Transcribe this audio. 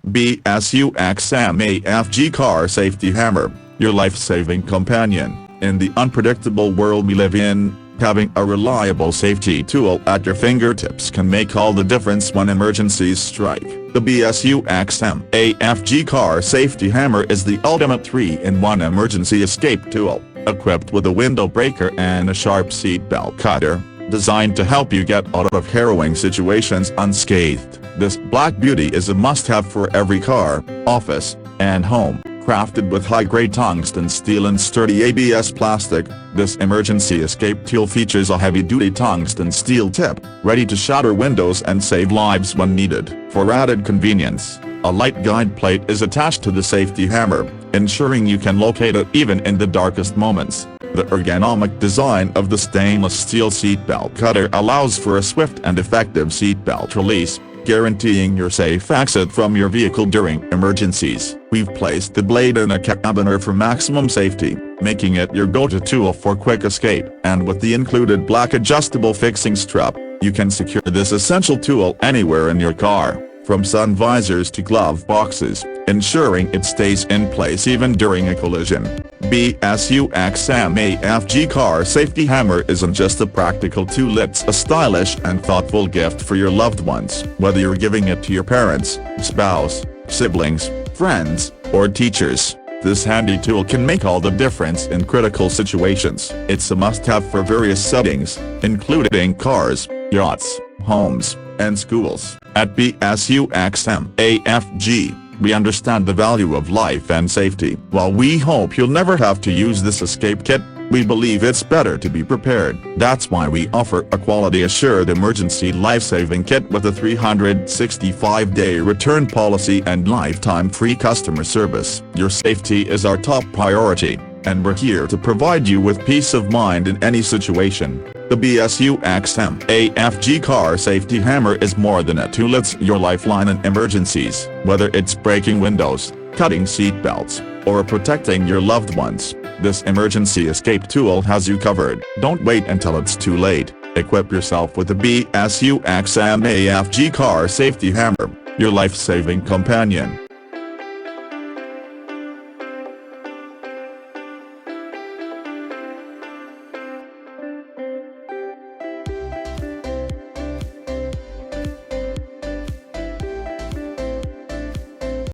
BSUXMAFG Car Safety Hammer, your life-saving companion. In the unpredictable world we live in, having a reliable safety tool at your fingertips can make all the difference when emergencies strike. The BSUXMAFG Car Safety Hammer is the ultimate 3-in-1 emergency escape tool, equipped with a window breaker and a sharp seatbelt cutter, designed to help you get out of harrowing situations unscathed. This black beauty is a must-have for every car, office, and home. Crafted with high-grade tungsten steel and sturdy ABS plastic, this emergency escape tool features a heavy-duty tungsten steel tip, ready to shatter windows and save lives when needed. For added convenience, a light guide plate is attached to the safety hammer, ensuring you can locate it even in the darkest moments. The ergonomic design of the stainless steel seatbelt cutter allows for a swift and effective seatbelt release, guaranteeing your safe exit from your vehicle during emergencies. We've placed the blade in a carabiner for maximum safety, making it your go-to tool for quick escape. And with the included black adjustable fixing strap, you can secure this essential tool anywhere in your car, from sun visors to glove boxes, ensuring it stays in place even during a collision. BSUXMAFG Car Safety Hammer isn't just a practical tool, it's a stylish and thoughtful gift for your loved ones. Whether you're giving it to your parents, spouse, siblings, friends, or teachers, this handy tool can make all the difference in critical situations. It's a must-have for various settings, including cars, yachts, homes, and schools. At BSUXMAFG, we understand the value of life and safety. While we hope you'll never have to use this escape kit, we believe it's better to be prepared. That's why we offer a quality-assured emergency life-saving kit with a 365-day return policy and lifetime free customer service. Your safety is our top priority, and we're here to provide you with peace of mind in any situation. The BSUXMAFG Car Safety Hammer is more than a tool, it's your lifeline in emergencies. Whether it's breaking windows, cutting seatbelts, or protecting your loved ones, this emergency escape tool has you covered. Don't wait until it's too late. Equip yourself with the BSUXMAFG Car Safety Hammer, your life-saving companion.